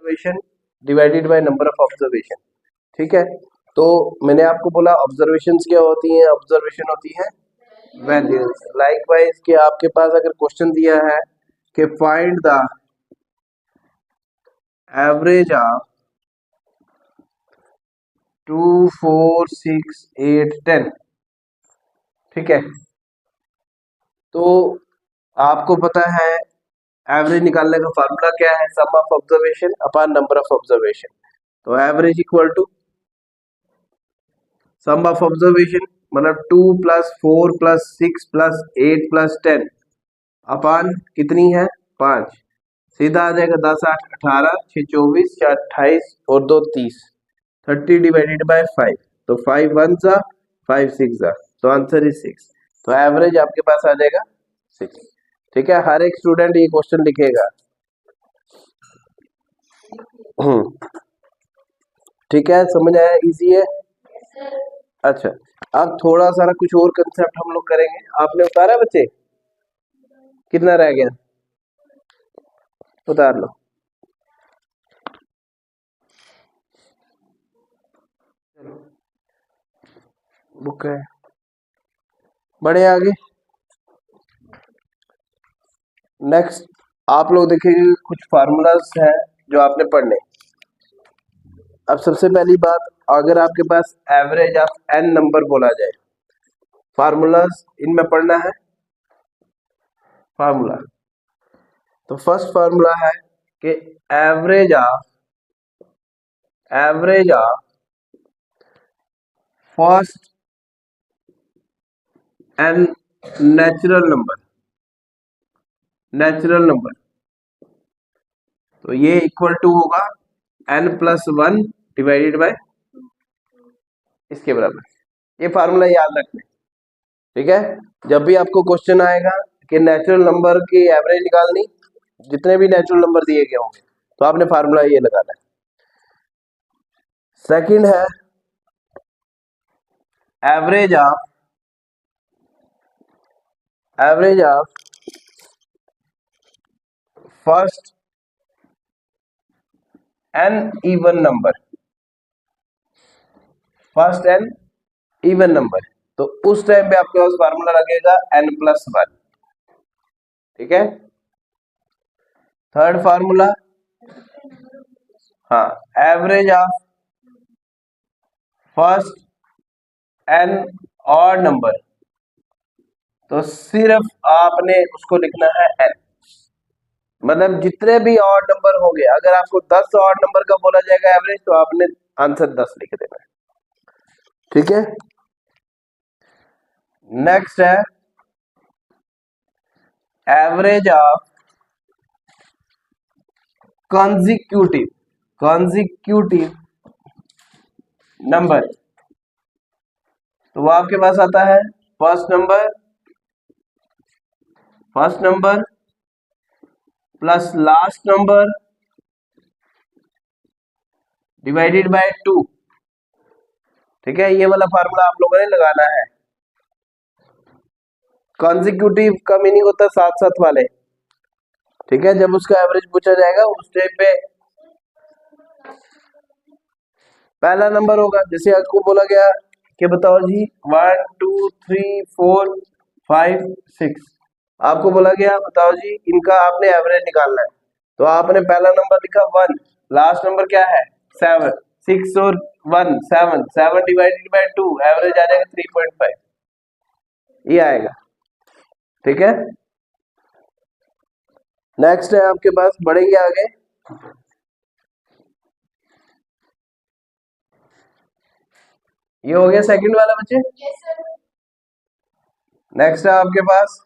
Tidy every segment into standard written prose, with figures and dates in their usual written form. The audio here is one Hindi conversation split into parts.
Observation divided by number of observation. ठीक है, तो मैंने आपको बोला ऑब्जर्वेशंस क्या होती हैं, ऑब्जर्वेशन होती है वैल्यूज। लाइकवाइज कि आपके पास अगर क्वेश्चन दिया है कि फाइंड द एवरेज ऑफ 2, 4, 6, 8, 10, ठीक है, तो आपको पता है एवरेज निकालने का फार्मूला क्या है, sum of observation upon number of observation. तो average equal to sum of observation मतलब 2 + 4 + 6 + 8 + 10 अपॉन कितनी है 5, सीधा आ जाएगा 10, 8, 18, 6, 24, 4, 28 और 2, 30, 30 डिवाइडेड बाय 5, तो 5 1 जा 5 6 जा, तो आंसर इज 6। तो एवरेज आपके पास आ जाएगा 6। ठीक है, हर एक स्टूडेंट ये क्वेश्चन लिखेगा। ठीक है, समझ आया, इजी है। अच्छा, अब थोड़ा सारा कुछ और कंसेप्ट हम लोग करेंगे। आपने उतारा बच्चे, कितना रह गया, उतार लो। बुक है, बढ़े आगे। नेक्स्ट आप लोग देखेंगे कुछ फार्मूलाज हैं जो आपने पढ़ने। अब सबसे पहली बात, अगर आपके पास एवरेज ऑफ n नंबर बोला जाए, फार्मूलाज इनमें पढ़ना है। फार्मूला, तो फर्स्ट फार्मूला है कि average of first n natural number, तो ये इक्वल टू होगा n+1 डिवाइडेड बाय इसके बराबर। ये फार्मूला याद रखना, ठीक है। जब भी आपको क्वेश्चन आएगा कि नेचुरल नंबर की एवरेज निकालनी, जितने भी नेचुरल नंबर दिए गए होंगे, तो आपने फार्मूला ये लगाना है। सेकंड है average of first n even number, तो उस टाइम पे आपके पास फार्मूला लगेगा n+1। ठीक है, थर्ड फार्मूला, हाँ, average of first n odd number, तो सिर्फ आपने उसको लिखना है n, मतलब जितने भी ऑड नंबर होंगे, अगर आपको 10 ऑड नंबर का बोला जाएगा एवरेज, तो आपने आंसर 10 लिख देना है। ठीक है, नेक्स्ट है एवरेज ऑफ कॉन्जिक्यूटिव नंबर, तो वो आपके पास आता है first number plus last number divided by 2। ठीक है, ये वाला फार्मूला आप लोगों ने लगाना है। कॉन्जिक्यूटिव का मीनिंग होता है साथ साथ वाले। ठीक है, जब उसका एवरेज पूछा जाएगा उस टाइम पे पहला नंबर होगा, जैसे आपको बोला गया कि बताओ जी 1 2 3 4 5 6, आपको बोला गया बताओ जी इनका आपने एवरेज निकालना है, तो आपने पहला नंबर लिखा 1, लास्ट नंबर क्या है 7, 6 और 1 7, 7 डिवाइडेड बाय 2, एवरेज आ जाएगा 3.5, ये आएगा। ठीक है, नेक्स्ट है आपके पास, बढ़ेंगे आगे। ये हो गया सेकंड वाला बच्चे। नेक्स्ट है आपके पास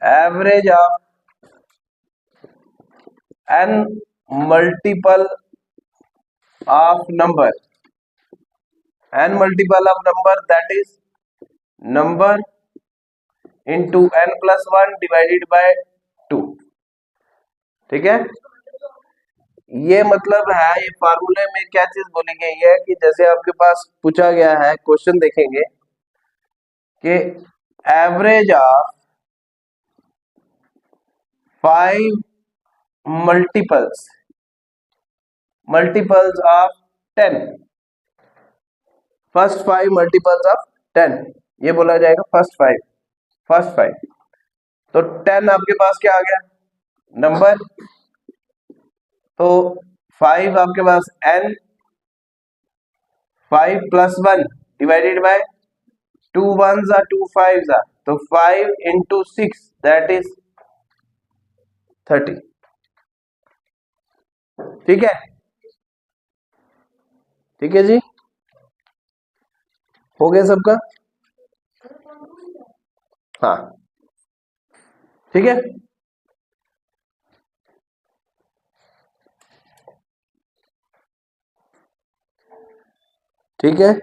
average of n multiple of number, that is number into n+1 divided by 2। ठीक है, ये मतलब है, ये फार्मूले में क्या चीज बोली गई है कि जैसे आपके पास पूछा गया है, क्वेश्चन देखेंगे कि average of 5 multiples multiples of 10, first 5 multiples of 10, ये बोला जाएगा फर्स्ट फाइव। तो 10 आपके पास क्या आ गया नंबर, तो 5 आपके पास n, 5 plus 1 divided by 2 1s are 2 5s are, तो 5 into 6 that is 30। ठीक है, ठीक है जी, हो गया सबका। हाँ ठीक है, ठीक है।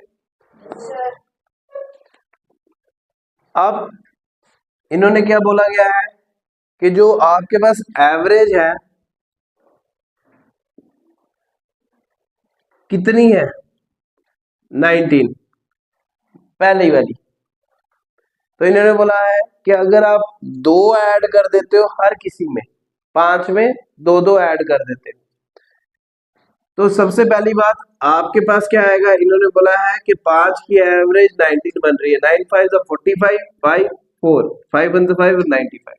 अब इन्होंने क्या बोला गया है कि जो आपके पास एवरेज है कितनी है 19, पहली वाली। तो इन्होंने बोला है कि अगर आप 2 ऐड कर देते हो हर किसी में, 5 में 2 ऐड कर देते हो, तो सबसे पहली बात आपके पास क्या आएगा, इन्होंने बोला है कि 5 की एवरेज 19 बन रही है, 9 5 45, 5 4 5 1 5 और 95।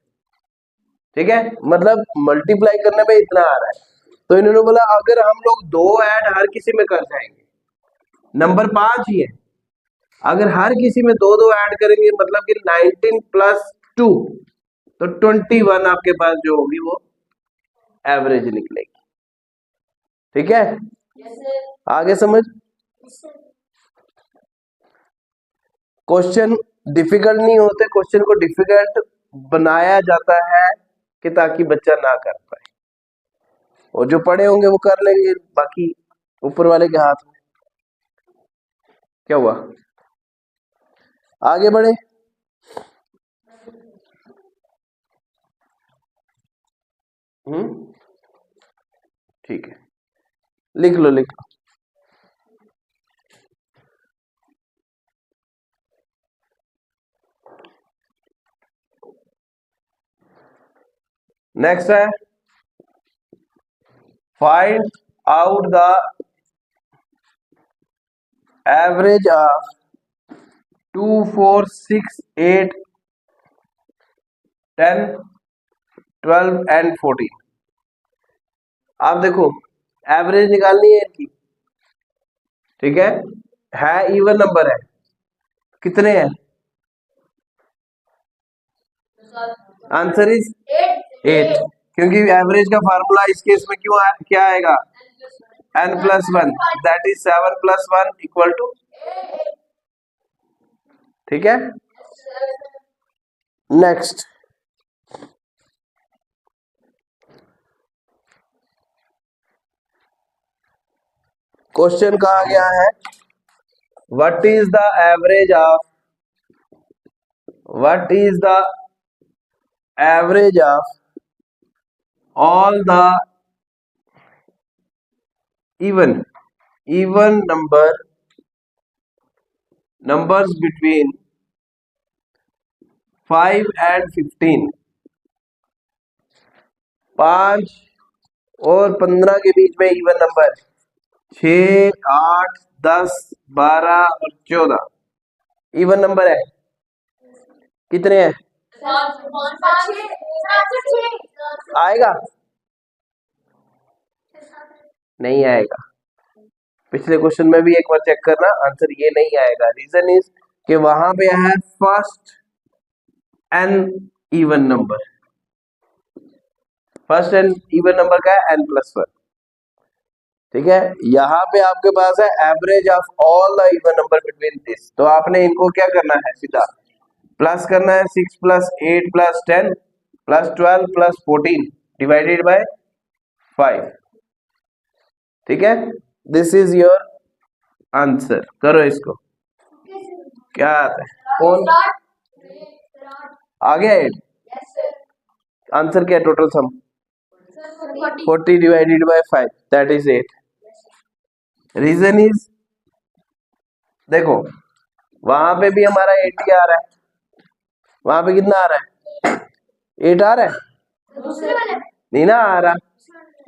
ठीक है, मतलब मल्टीप्लाई करने में इतना आ रहा है। तो इन्होंने बोला अगर हम लोग 2 ऐड हर किसी में कर जाएंगे, नंबर 5 ही है, अगर हर किसी में 2 ऐड करेंगे मतलब कि 19 प्लस 2 तो 21 आपके पास जो होगी वो एवरेज निकलेगी। ठीक है, आगे समझ। क्वेश्चन डिफिकल्ट नहीं होते, क्वेश्चन को डिफिकल्ट बनाया जाता है कि ताकि बच्चा ना कर पाए, और जो पढ़े होंगे वो कर लेंगे, बाकी ऊपर वाले के हाथ में। क्या हुआ, आगे बढ़े। ठीक है, लिख लो लिख लो। नेक्स्ट है find out the average of 2 4 6 8 10 12 and 14। आप देखो एवरेज निकालनी है इनकी, ठीक है इवन नंबर है, कितने हैं, आंसर इज 8, क्योंकि एवरेज का फार्मूला इस केस में क्यों क्या आएगा n+1, that is 7+1 equal to. ठीक है, नेक्स्ट क्वेश्चन कहा गया है what is the average of all the even numbers between 5 and 15, 5 और 15 के बीच में इवन नंबर 6 8 10 12 और 14 इवन नंबर है, कितने हैं, आएगा नहीं आएगा। पिछले क्वेश्चन में भी एक बार चेक करना, आंसर ये नहीं आएगा। रीजन इज कि वहां पे है first N even number, first N even number का है n+1। ठीक है, यहाँ पे आपके पास है average of all the even number between this, तो आपने इनको क्या करना है, सीधा प्लस करना है, 6 + 8 + 10 + 12 + 14 डिवाइडेड बाय 5। ठीक है, दिस इज योर आंसर। करो इसको, क्या आता है, कौन आ गया 8, आंसर क्या है, total sum 40 divided by 5 that is 8। Reason is देखो वहां पे भी हमारा 8 ही आ रहा है, वहां पे कितना आ रहा है, 8 आ रहा है, नहीं ना आ रहा।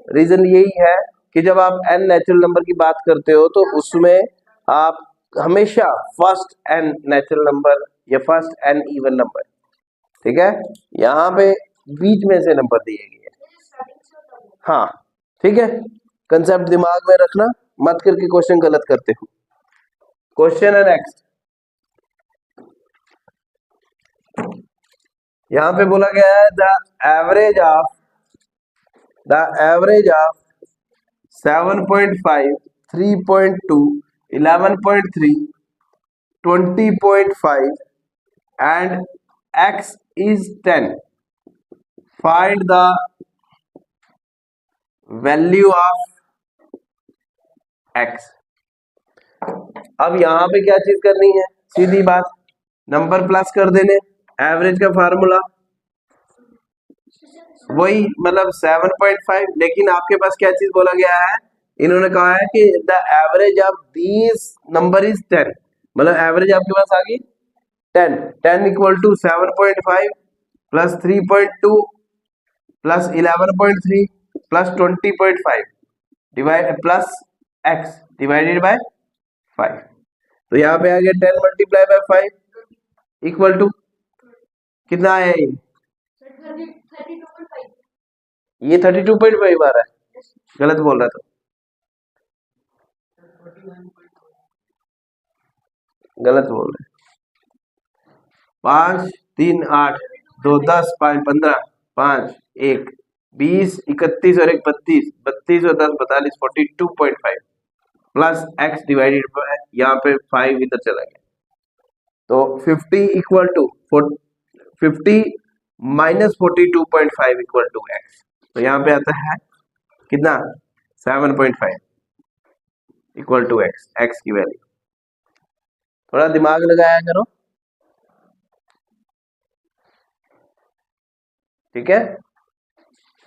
रीजन यही है कि जब आप n नेचुरल नंबर की बात करते हो तो उसमें आप हमेशा फर्स्ट n नेचुरल नंबर या फर्स्ट n इवन नंबर, ठीक है, यहाँ पे बीच में से नंबर दिए गए हैं। हाँ ठीक है, कंसेप्ट दिमाग में रखना, मत करके क्वेश्चन गलत करते हो। क्वेश्चन है नेक्स्ट, यहां पे बोला गया है the average of 7.5, 3.2, 11.3, 20.5 and x is 10. Find the value of x. अब यहां पे क्या चीज करनी है, सीधी बात, नंबर प्लस कर देने, एवरेज का फार्मूला वही मतलब 7.5, लेकिन आपके पास क्या चीज बोला गया है, इन्होंने कहा है कि the average of these number is 10, मतलब एवरेज आपके पास आ गई 10, 10 equal to 7.5 plus 3.2 plus 11.3 plus 20.5 divide plus x divided by 5, तो यहाँ पे आ गया 10 मल्टीप्लाई बाय 5 इक्वल टू कितना है, ये 32.5 आ रहा है, गलत बोल रहा था, गलत बोल रहे, 5 3 8 2 10 5 15 5 1 20 31 और 1 32 32 और 10 42 42.5 प्लस x डिवाइडेड बाय यहाँ पे 5 इधर चला गया, तो 50 equal to 50 minus 42.5 equal to x, तो यहाँ पे आता है कितना 7.5 इक्वल टू x की वैल्यू, थोड़ा दिमाग लगाया करो, ठीक है,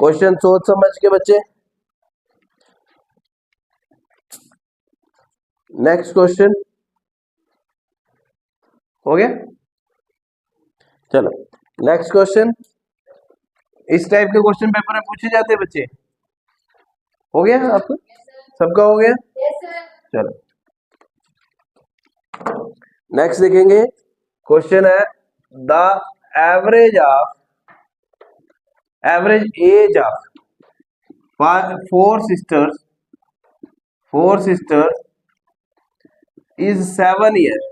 क्वेश्चन सोच समझ के बच्चे। नेक्स्ट क्वेश्चन हो गया, चलो नेक्स्ट क्वेश्चन, इस टाइप के क्वेश्चन पेपर में पूछे जाते हैं बच्चे, हो गया आपको सबका हो गया, चलो नेक्स्ट देखेंगे, क्वेश्चन है the average age of four sisters is 7 years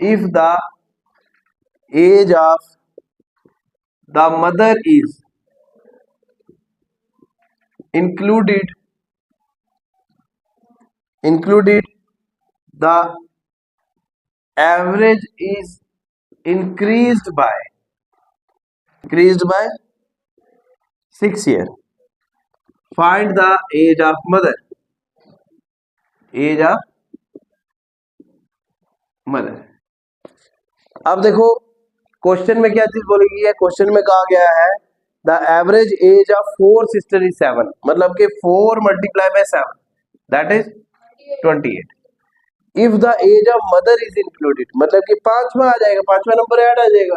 if the age of the mother is included the average is increased by 6 years. Find the age of mother. अब देखो क्वेश्चन में क्या चीज बोली गई है, क्वेश्चन में कहा गया है the average age of 4 sister is 7, मतलब कि 4 multiply by 7 that is 28. If the age of mother is included, मतलब कि पांचवा आ जाएगा, पांचवा नंबर ऐड आ जाएगा,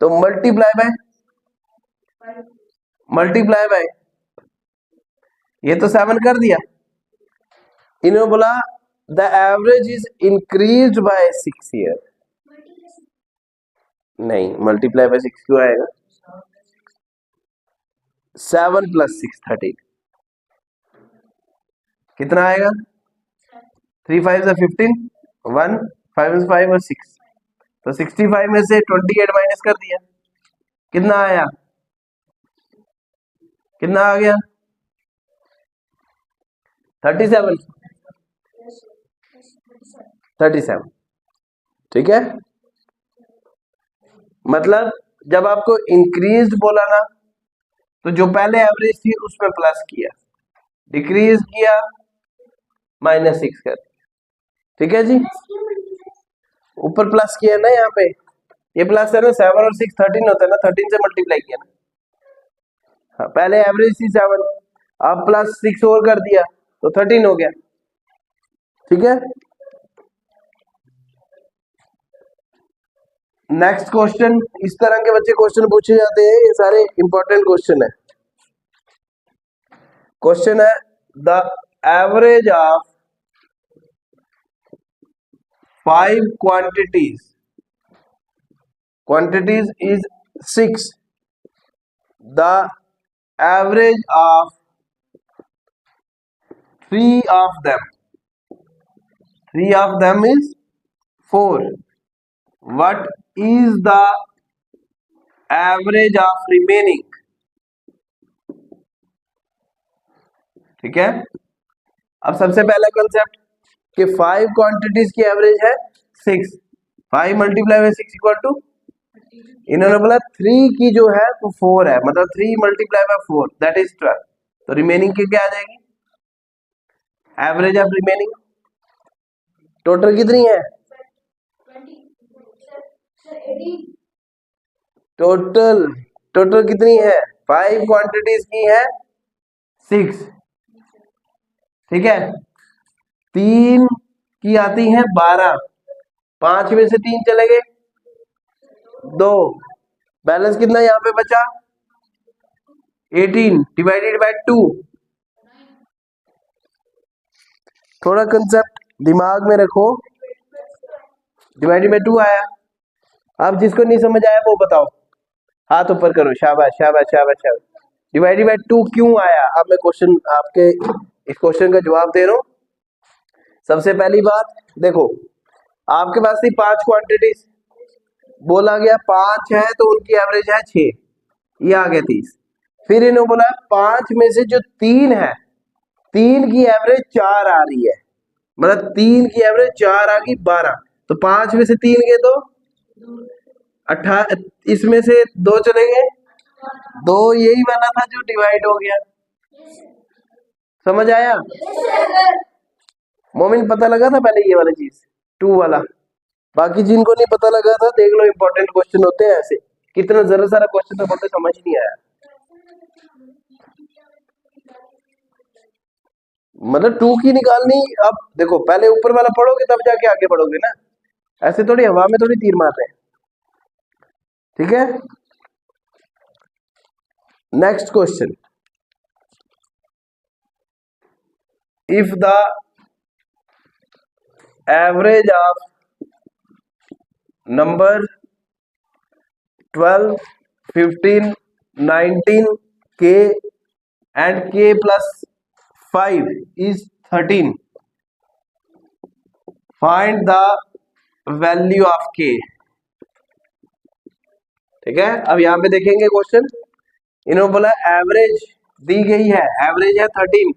तो मल्टीप्लाई बाय ये तो 7 कर दिया, इन्होंने बोला the average is increase by 6 year, नहीं मल्टीप्लाई बाय 6 क्यों आएगा, 7 प्लस 6 13, कितना आएगा 3 5 से 15 1 5 से 5 और 6, तो 65 में से 28 माइनस कर दिया, कितना आया, कितना आ गया 37, ठीक है, मतलब जब आपको इंक्रीज बोला ना, तो जो पहले एवरेज थी उसमें प्लस किया, डिक्रीज किया -6 कर दिया, ठीक है जी, ऊपर प्लस किया ना, यहाँ पे ये प्लस है ना, 7 और 6 13 होता है ना, 13 से मल्टीप्लाई किया ना, हाँ पहले एवरेज थी 7, अब प्लस 6 और कर दिया तो 13 हो गया, ठीक है। नेक्स्ट क्वेश्चन, इस तरह के बच्चे क्वेश्चन पूछे जाते हैं, ये सारे इंपॉर्टेंट क्वेश्चन है। क्वेश्चन है the average of 5 quantities is 6. The average of 3 of them is 4. What is the average of remaining? ठीक है, अब सबसे पहला कंसेप्ट कि 5 क्वांटिटीज की एवरेज है 6, 5 मल्टीप्लाई बाय 6 इक्वल टू, इन्होंने बोला 3 की जो है वो 4 है, मतलब 3 मल्टीप्लाई बाय 4 दैट इज 12. तो रिमेनिंग की क्या आ जाएगी, एवरेज ऑफ रिमेनिंग. टोटल कितनी है, टोटल कितनी है, 5 क्वांटिटीज की है 6. ठीक है, 3 की आती है 12, 5 में से 3 चले गए 2, बैलेंस कितना यहाँ पे बचा 18 डिवाइडेड बाय 2. थोड़ा कंसेप्ट दिमाग में रखो, डिवाइडेड बाय 2 आया. अब जिसको नहीं समझ आया वो बताओ, हाथ ऊपर करो, शाबाश शाबाश शाबाश शाबाश. डिवाइडेड बाय 2 क्यों आया, अब मैं क्वेश्चन आपके इस क्वेश्चन का जवाब दे रहा हूं. सबसे पहली बात देखो, आपके पास थी 5 क्वांटिटीज, बोला गया 5 है तो उनकी एवरेज है 6, ये आ गया 30. फिर इन्होंने बोला 5 में से जो 3 है, 3 की एवरेज 4 आ रही है, मतलब 3 की एवरेज 4 आ गई 12. तो 5 में से 3 गए तो 18, इसमें से 2 चले गए 2, यही वाला था जो डिवाइड हो गया. समझ आया मोमिन, पता लगा था पहले ये वाली चीज 2 वाला. बाकी जिनको नहीं पता लगा था देख लो, इंपॉर्टेंट क्वेश्चन होते हैं ऐसे. कितना जरा सारा क्वेश्चन तो बोलते समझ नहीं आया, मतलब 2 की निकालनी. अब देखो पहले ऊपर वाला पढ़ोगे तब जाके आगे बढ़ोगे ना, ऐसे थोड़ी हवा में थोड़ी तीर मार रहे हैं. ठीक है, next question. If the average of number 12, 15, 19 k and k plus 5 is 13, find the value of k. ठीक है, अब यहां पे देखेंगे क्वेश्चन. इन्होंने बोला एवरेज दी गई है, एवरेज है 13,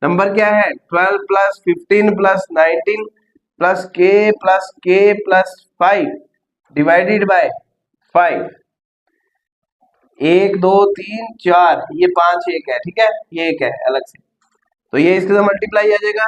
नंबर क्या है 12 plus 15 plus 19 plus k plus 5 divided by 5. 1 2 3 4, ये 5 एक है. ठीक है, ये एक है अलग से, तो ये इसके साथ मल्टीप्लाई आ जाएगा.